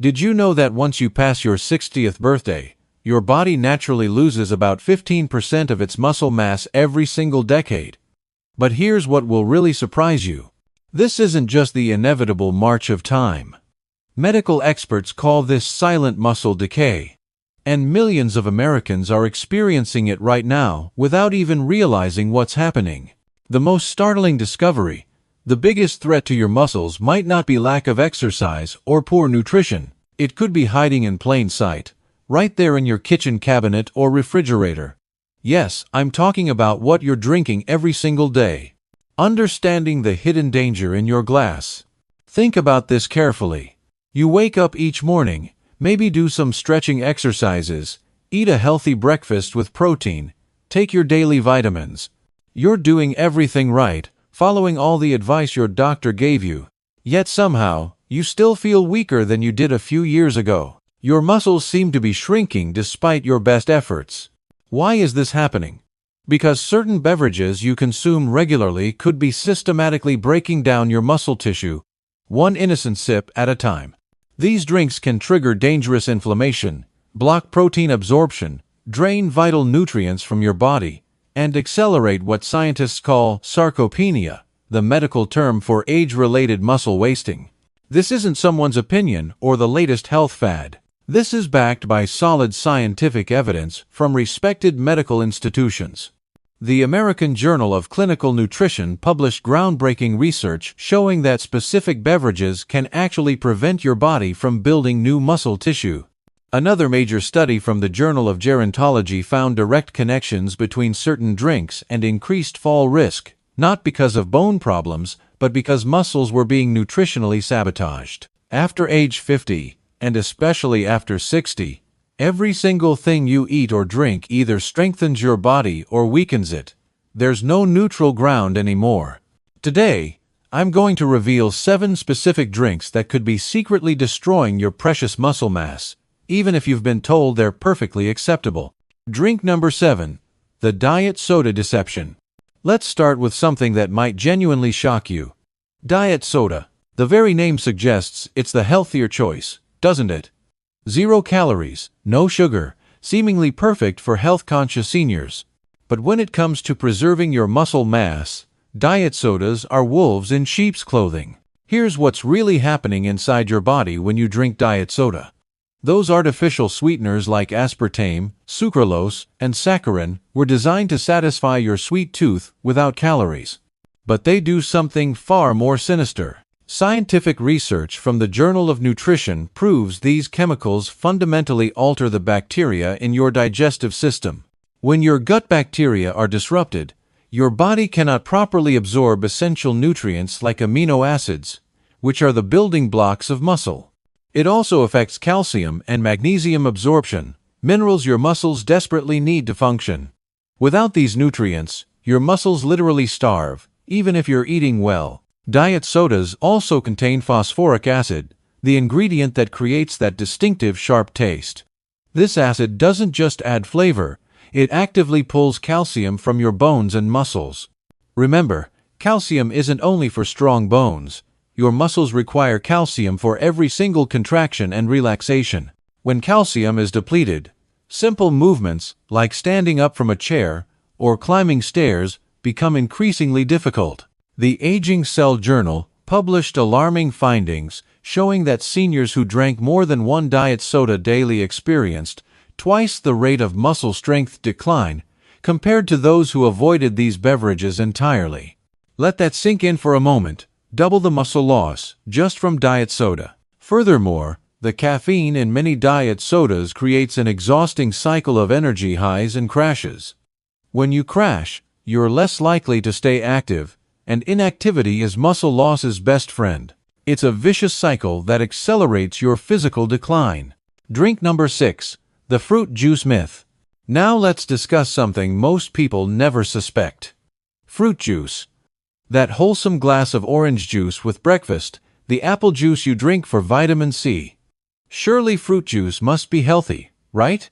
Did you know that once you pass your 60th birthday, your body naturally loses about 15% of its muscle mass every single decade? But here's what will really surprise you. This isn't just the inevitable march of time. Medical experts call this silent muscle decay. And millions of Americans are experiencing it right now without even realizing what's happening. The most startling discovery: the biggest threat to your muscles might not be lack of exercise or poor nutrition. It could be hiding in plain sight, right there in your kitchen cabinet or refrigerator. Yes, I'm talking about what you're drinking every single day. Understanding the hidden danger in your glass. Think about this carefully. You wake up each morning, maybe do some stretching exercises, eat a healthy breakfast with protein, take your daily vitamins. You're doing everything right, following all the advice your doctor gave you. Yet somehow, you still feel weaker than you did a few years ago. Your muscles seem to be shrinking despite your best efforts. Why is this happening? Because certain beverages you consume regularly could be systematically breaking down your muscle tissue, one innocent sip at a time. These drinks can trigger dangerous inflammation, block protein absorption, drain vital nutrients from your body, and accelerate what scientists call sarcopenia, the medical term for age-related muscle wasting. This isn't someone's opinion or the latest health fad. This is backed by solid scientific evidence from respected medical institutions. The American Journal of Clinical Nutrition published groundbreaking research showing that specific beverages can actually prevent your body from building new muscle tissue. Another major study from the Journal of Gerontology found direct connections between certain drinks and increased fall risk, not because of bone problems, but because muscles were being nutritionally sabotaged. After age 50, and especially after 60, every single thing you eat or drink either strengthens your body or weakens it. There's no neutral ground anymore. Today, I'm going to reveal 7 specific drinks that could be secretly destroying your precious muscle mass, even if you've been told they're perfectly acceptable. Drink number 7. The Diet Soda Deception. Let's start with something that might genuinely shock you. Diet soda. The very name suggests it's the healthier choice, doesn't it? 0 calories, no sugar, seemingly perfect for health-conscious seniors. But when it comes to preserving your muscle mass, diet sodas are wolves in sheep's clothing. Here's what's really happening inside your body when you drink diet soda. Those artificial sweeteners like aspartame, sucralose, and saccharin were designed to satisfy your sweet tooth without calories. But they do something far more sinister. Scientific research from the Journal of Nutrition proves these chemicals fundamentally alter the bacteria in your digestive system. When your gut bacteria are disrupted, your body cannot properly absorb essential nutrients like amino acids, which are the building blocks of muscle. It also affects calcium and magnesium absorption, minerals your muscles desperately need to function. Without these nutrients, your muscles literally starve, even if you're eating well. Diet sodas also contain phosphoric acid, the ingredient that creates that distinctive sharp taste. This acid doesn't just add flavor, it actively pulls calcium from your bones and muscles. Remember, calcium isn't only for strong bones. Your muscles require calcium for every single contraction and relaxation. When calcium is depleted, simple movements, like standing up from a chair or climbing stairs, become increasingly difficult. The Aging Cell Journal published alarming findings showing that seniors who drank more than 1 diet soda daily experienced twice the rate of muscle strength decline compared to those who avoided these beverages entirely. Let that sink in for a moment. Double the muscle loss just from diet soda. Furthermore, the caffeine in many diet sodas creates an exhausting cycle of energy highs and crashes. When you crash, you're less likely to stay active, and inactivity is muscle loss's best friend. It's a vicious cycle that accelerates your physical decline. Drink number 6. The Fruit Juice Myth. Now let's discuss something most people never suspect. Fruit juice. That wholesome glass of orange juice with breakfast, the apple juice you drink for vitamin C. Surely fruit juice must be healthy, right?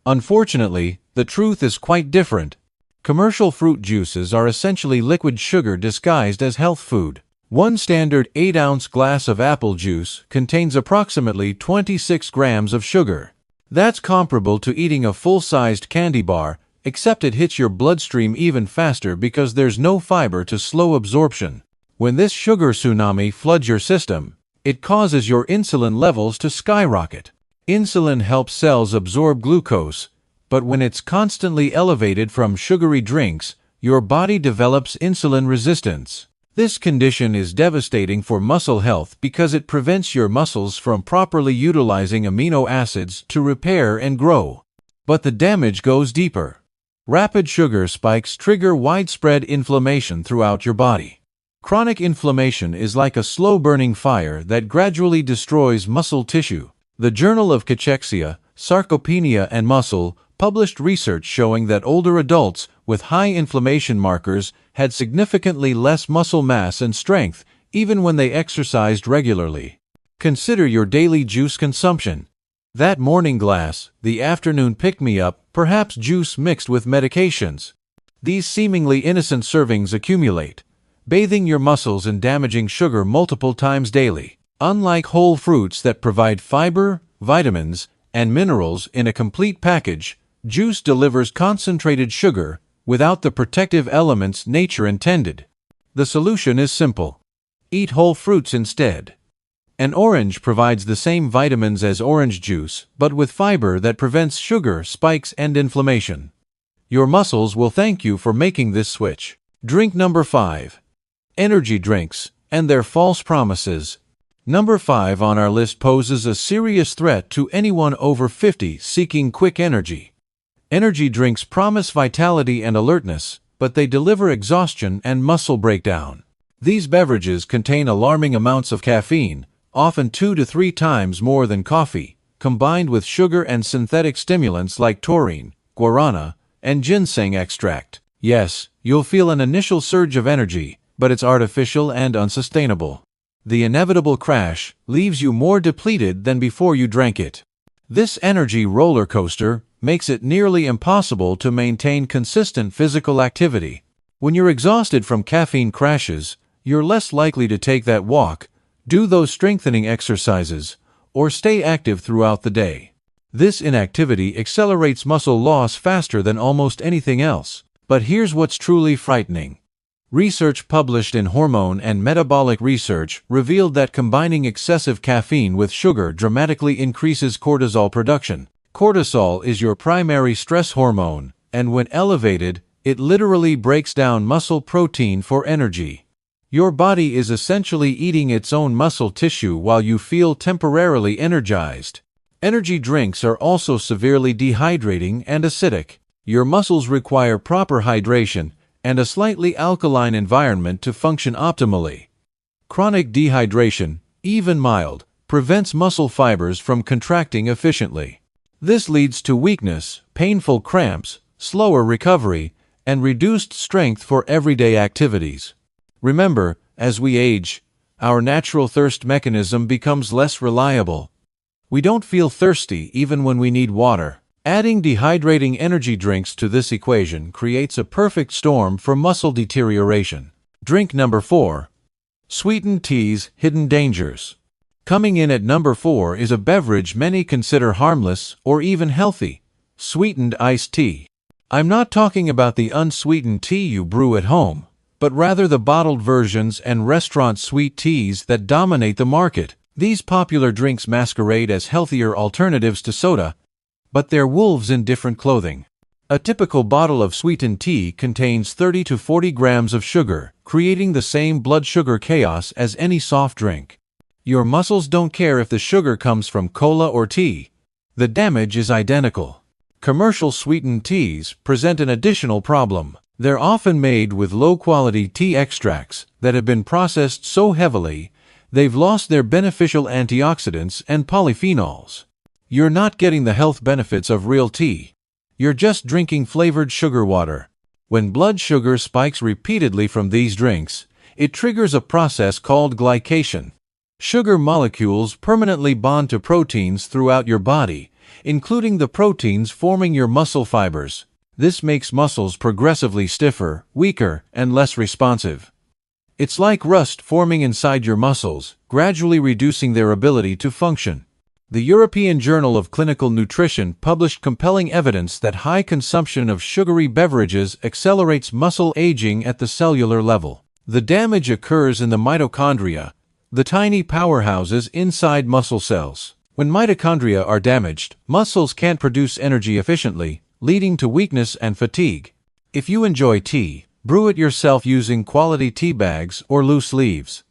Unfortunately, the truth is quite different. Commercial fruit juices are essentially liquid sugar disguised as health food. One standard 8-ounce glass of apple juice contains approximately 26 grams of sugar. That's comparable to eating a full-sized candy bar, except it hits your bloodstream even faster because there's no fiber to slow absorption. When this sugar tsunami floods your system, it causes your insulin levels to skyrocket. Insulin helps cells absorb glucose, but when it's constantly elevated from sugary drinks, your body develops insulin resistance. This condition is devastating for muscle health because it prevents your muscles from properly utilizing amino acids to repair and grow. But the damage goes deeper. Rapid sugar spikes trigger widespread inflammation throughout your body. Chronic inflammation is like a slow-burning fire that gradually destroys muscle tissue. The Journal of Cachexia, Sarcopenia and Muscle published research showing that older adults with high inflammation markers had significantly less muscle mass and strength even when they exercised regularly. Consider your daily juice consumption. That morning glass, the afternoon pick-me-up, perhaps juice mixed with medications. These seemingly innocent servings accumulate, bathing your muscles in damaging sugar multiple times daily. Unlike whole fruits that provide fiber, vitamins, and minerals in a complete package, juice delivers concentrated sugar without the protective elements nature intended. The solution is simple. Eat whole fruits instead. An orange provides the same vitamins as orange juice, but with fiber that prevents sugar spikes and inflammation. Your muscles will thank you for making this switch. Drink number 5. Energy drinks and their false promises. Number 5 on our list poses a serious threat to anyone over 50 seeking quick energy. Energy drinks promise vitality and alertness, but they deliver exhaustion and muscle breakdown. These beverages contain alarming amounts of caffeine, often 2 to 3 times more than coffee, combined with sugar and synthetic stimulants like taurine, guarana, and ginseng extract. Yes, you'll feel an initial surge of energy, but it's artificial and unsustainable. The inevitable crash leaves you more depleted than before you drank it. This energy roller coaster makes it nearly impossible to maintain consistent physical activity. When you're exhausted from caffeine crashes, you're less likely to take that walk, do those strengthening exercises, or stay active throughout the day. This inactivity accelerates muscle loss faster than almost anything else. But here's what's truly frightening. Research published in Hormone and Metabolic Research revealed that combining excessive caffeine with sugar dramatically increases cortisol production. Cortisol is your primary stress hormone, and when elevated, it literally breaks down muscle protein for energy. Your body is essentially eating its own muscle tissue while you feel temporarily energized. Energy drinks are also severely dehydrating and acidic. Your muscles require proper hydration and a slightly alkaline environment to function optimally. Chronic dehydration, even mild, prevents muscle fibers from contracting efficiently. This leads to weakness, painful cramps, slower recovery, and reduced strength for everyday activities. Remember, as we age, our natural thirst mechanism becomes less reliable. We don't feel thirsty even when we need water. Adding dehydrating energy drinks to this equation creates a perfect storm for muscle deterioration. Drink number 4. Sweetened tea's hidden dangers. Coming in at number 4 is a beverage many consider harmless or even healthy: sweetened iced tea. I'm not talking about the unsweetened tea you brew at home, but rather the bottled versions and restaurant sweet teas that dominate the market. These popular drinks masquerade as healthier alternatives to soda, but they're wolves in different clothing. A typical bottle of sweetened tea contains 30 to 40 grams of sugar, creating the same blood sugar chaos as any soft drink. Your muscles don't care if the sugar comes from cola or tea. The damage is identical. Commercial sweetened teas present an additional problem. They're often made with low-quality tea extracts that have been processed so heavily they've lost their beneficial antioxidants and polyphenols. You're not getting the health benefits of real tea. You're just drinking flavored sugar water. When blood sugar spikes repeatedly from these drinks, it triggers a process called glycation. Sugar molecules permanently bond to proteins throughout your body, including the proteins forming your muscle fibers. This makes muscles progressively stiffer, weaker, and less responsive. It's like rust forming inside your muscles, gradually reducing their ability to function. The European Journal of Clinical Nutrition published compelling evidence that high consumption of sugary beverages accelerates muscle aging at the cellular level. The damage occurs in the mitochondria, the tiny powerhouses inside muscle cells. When mitochondria are damaged, muscles can't produce energy efficiently, leading to weakness and fatigue. If you enjoy tea, brew it yourself using quality tea bags or loose leaves.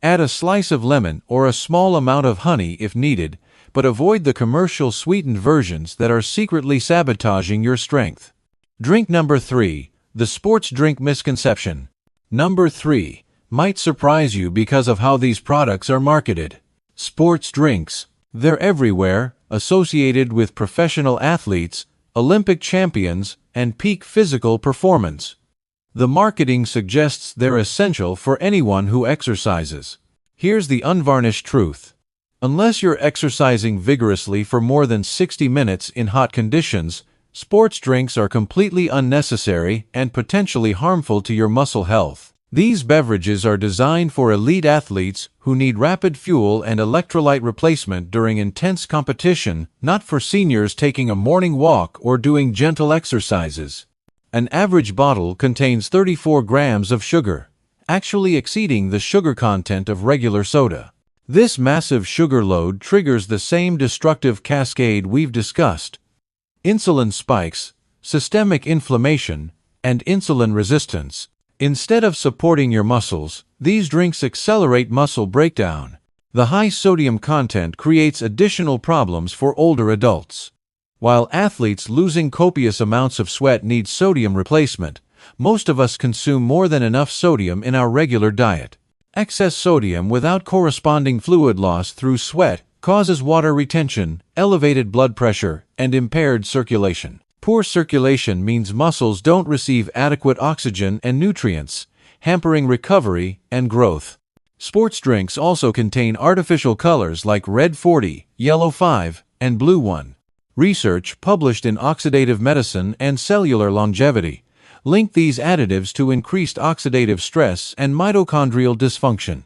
Add a slice of lemon or a small amount of honey if needed, but avoid the commercial sweetened versions that are secretly sabotaging your strength. Drink number 3. The sports drink misconception. Number 3. Might surprise you because of how these products are marketed. Sports drinks. They're everywhere, associated with professional athletes, Olympic champions, and peak physical performance. The marketing suggests they're essential for anyone who exercises. Here's the unvarnished truth. Unless you're exercising vigorously for more than 60 minutes in hot conditions, sports drinks are completely unnecessary and potentially harmful to your muscle health. These beverages are designed for elite athletes who need rapid fuel and electrolyte replacement during intense competition, not for seniors taking a morning walk or doing gentle exercises. An average bottle contains 34 grams of sugar, actually exceeding the sugar content of regular soda. This massive sugar load triggers the same destructive cascade we've discussed: insulin spikes, systemic inflammation, and insulin resistance. Instead of supporting your muscles, these drinks accelerate muscle breakdown. The high sodium content creates additional problems for older adults. While athletes losing copious amounts of sweat need sodium replacement, most of us consume more than enough sodium in our regular diet. Excess sodium without corresponding fluid loss through sweat causes water retention, elevated blood pressure, and impaired circulation. Poor circulation means muscles don't receive adequate oxygen and nutrients, hampering recovery and growth. Sports drinks also contain artificial colors like red 40, yellow 5, and blue 1. Research published in Oxidative Medicine and Cellular Longevity link these additives to increased oxidative stress and mitochondrial dysfunction.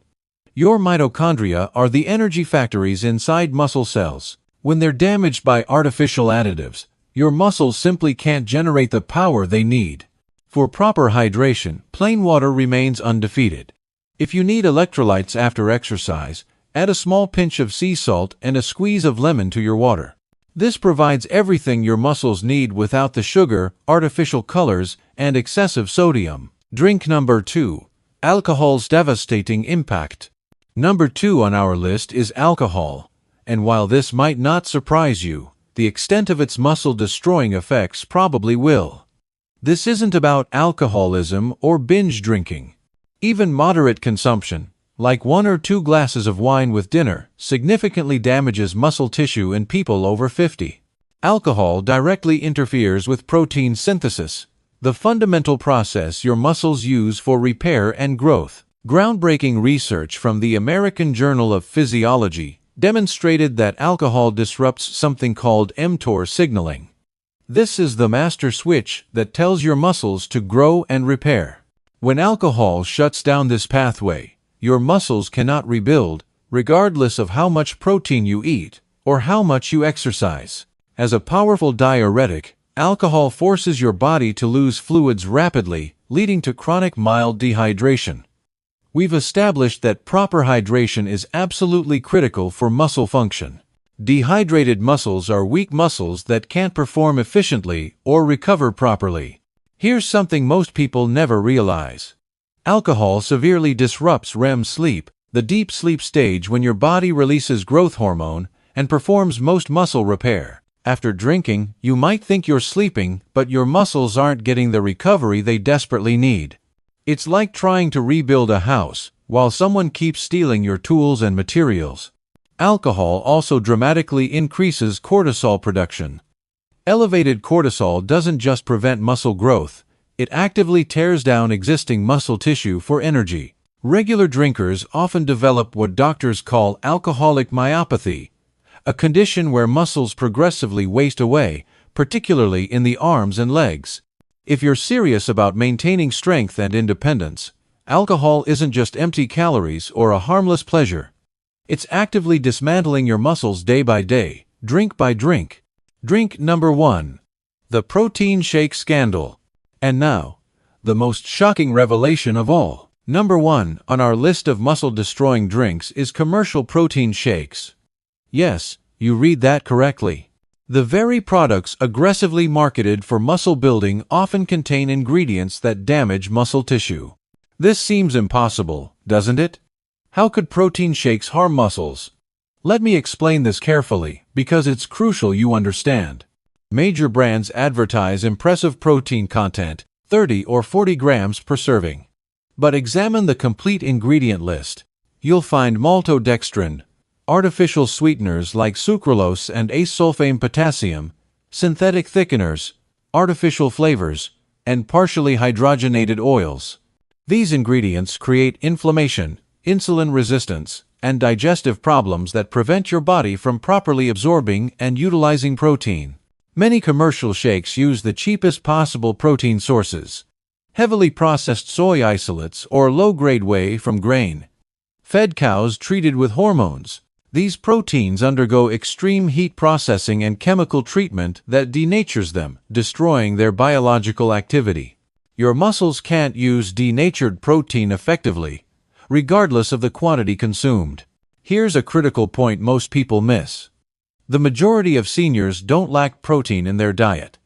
Your mitochondria are the energy factories inside muscle cells. When they're damaged by artificial additives, your muscles simply can't generate the power they need. For proper hydration, plain water remains undefeated. If you need electrolytes after exercise, add a small pinch of sea salt and a squeeze of lemon to your water. This provides everything your muscles need without the sugar, artificial colors, and excessive sodium. Drink number 2. Alcohol's devastating impact. Number 2 on our list is alcohol, and while this might not surprise you, the extent of its muscle-destroying effects probably will. This isn't about alcoholism or binge drinking. Even moderate consumption, like 1 or 2 glasses of wine with dinner, significantly damages muscle tissue in people over 50. Alcohol directly interferes with protein synthesis, the fundamental process your muscles use for repair and growth. Groundbreaking research from the American Journal of Physiology demonstrated that alcohol disrupts something called mTOR signaling. This is the master switch that tells your muscles to grow and repair. When alcohol shuts down this pathway, your muscles cannot rebuild, regardless of how much protein you eat or how much you exercise. As a powerful diuretic, alcohol forces your body to lose fluids rapidly, leading to chronic mild dehydration. We've established that proper hydration is absolutely critical for muscle function. Dehydrated muscles are weak muscles that can't perform efficiently or recover properly. Here's something most people never realize. Alcohol severely disrupts REM sleep, the deep sleep stage when your body releases growth hormone and performs most muscle repair. After drinking, you might think you're sleeping, but your muscles aren't getting the recovery they desperately need. It's like trying to rebuild a house while someone keeps stealing your tools and materials. Alcohol also dramatically increases cortisol production. Elevated cortisol doesn't just prevent muscle growth, it actively tears down existing muscle tissue for energy. Regular drinkers often develop what doctors call alcoholic myopathy, a condition where muscles progressively waste away, particularly in the arms and legs. If you're serious about maintaining strength and independence, Alcohol isn't just empty calories or a harmless pleasure. It's actively dismantling your muscles day by day, drink by drink. Drink number 1. The protein shake scandal. And now, the most shocking revelation of all. Number 1 on our list of muscle-destroying drinks is commercial protein shakes. Yes, you read that correctly. The very products aggressively marketed for muscle building often contain ingredients that damage muscle tissue. This seems impossible, doesn't it? How could protein shakes harm muscles? Let me explain this carefully, because it's crucial you understand. Major brands advertise impressive protein content, 30 or 40 grams per serving. But examine the complete ingredient list. You'll find maltodextrin, artificial sweeteners like sucralose and acesulfame potassium, synthetic thickeners, artificial flavors, and partially hydrogenated oils. These ingredients create inflammation, insulin resistance, and digestive problems that prevent your body from properly absorbing and utilizing protein. Many commercial shakes use the cheapest possible protein sources: heavily processed soy isolates or low-grade whey from grain-fed cows treated with hormones. These proteins undergo extreme heat processing and chemical treatment that denatures them, destroying their biological activity. Your muscles can't use denatured protein effectively, regardless of the quantity consumed. Here's a critical point most people miss. The majority of seniors don't lack protein in their diet.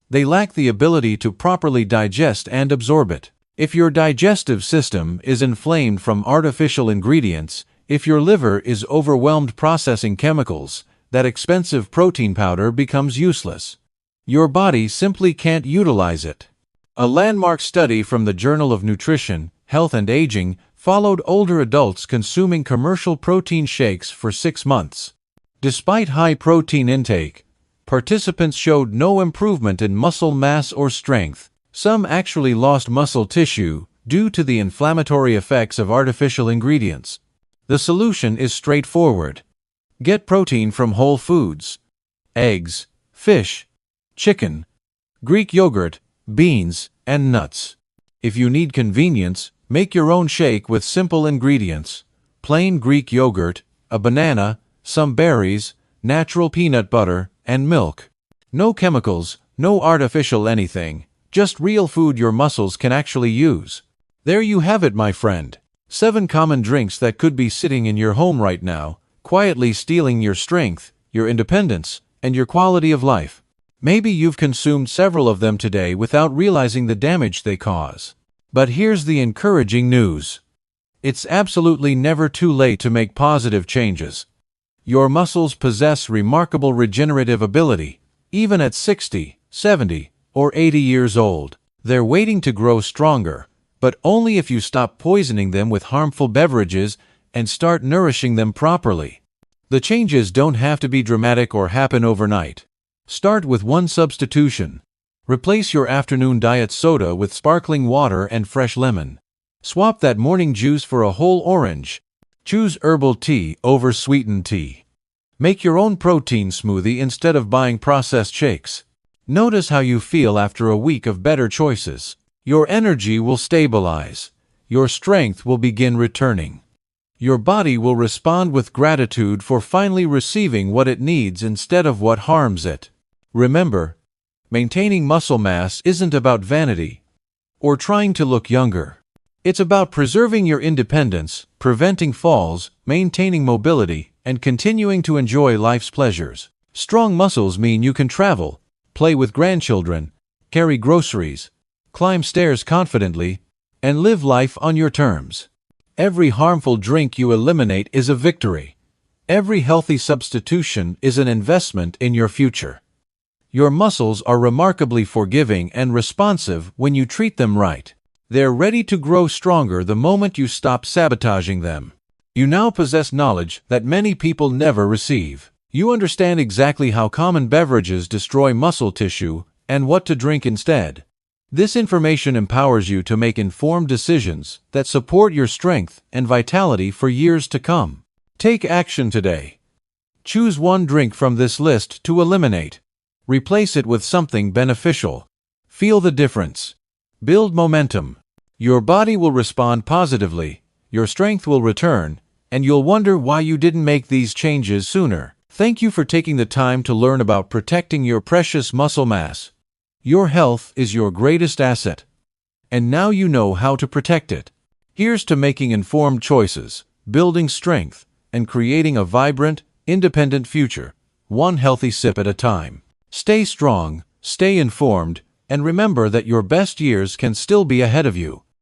They lack the ability to properly digest and absorb it. If your digestive system is inflamed from artificial ingredients, if your liver is overwhelmed processing chemicals, that expensive protein powder becomes useless. Your body simply can't utilize it. A landmark study from the Journal of Nutrition, Health and Aging followed older adults consuming commercial protein shakes for 6 months. Despite high protein intake, participants showed no improvement in muscle mass or strength. Some actually lost muscle tissue due to the inflammatory effects of artificial ingredients. The solution is straightforward. Get protein from whole foods: eggs, fish, chicken, Greek yogurt, beans, and nuts. If you need convenience, make your own shake with simple ingredients: plain Greek yogurt, a banana, some berries, natural peanut butter, and milk. No chemicals, no artificial anything, just real food your muscles can actually use. There you have it, my friend. 7 common drinks that could be sitting in your home right now, quietly stealing your strength, your independence, and your quality of life. Maybe you've consumed several of them today without realizing the damage they cause. But here's the encouraging news. It's absolutely never too late to make positive changes. Your muscles possess remarkable regenerative ability, even at 60, 70, or 80 years old. They're waiting to grow stronger, but only if you stop poisoning them with harmful beverages and start nourishing them properly. The changes don't have to be dramatic or happen overnight. Start with one substitution. Replace your afternoon diet soda with sparkling water and fresh lemon. Swap that morning juice for a whole orange. Choose herbal tea over sweetened tea. Make your own protein smoothie instead of buying processed shakes. Notice how you feel after a week of better choices. Your energy will stabilize. Your strength will begin returning. Your body will respond with gratitude for finally receiving what it needs instead of what harms it. Remember, maintaining muscle mass isn't about vanity or trying to look younger. It's about preserving your independence, preventing falls, maintaining mobility, and continuing to enjoy life's pleasures. Strong muscles mean you can travel, play with grandchildren, carry groceries, climb stairs confidently, and live life on your terms. Every harmful drink you eliminate is a victory. Every healthy substitution is an investment in your future. Your muscles are remarkably forgiving and responsive when you treat them right. They're ready to grow stronger the moment you stop sabotaging them. You now possess knowledge that many people never receive. You understand exactly how common beverages destroy muscle tissue and what to drink instead. This information empowers you to make informed decisions that support your strength and vitality for years to come. Take action today. Choose one drink from this list to eliminate. Replace it with something beneficial. Feel the difference. Build momentum. Your body will respond positively, your strength will return, and you'll wonder why you didn't make these changes sooner. Thank you for taking the time to learn about protecting your precious muscle mass. Your health is your greatest asset, and now you know how to protect it. Here's to making informed choices, building strength, and creating a vibrant, independent future, one healthy sip at a time. Stay strong, stay informed, and remember that your best years can still be ahead of you.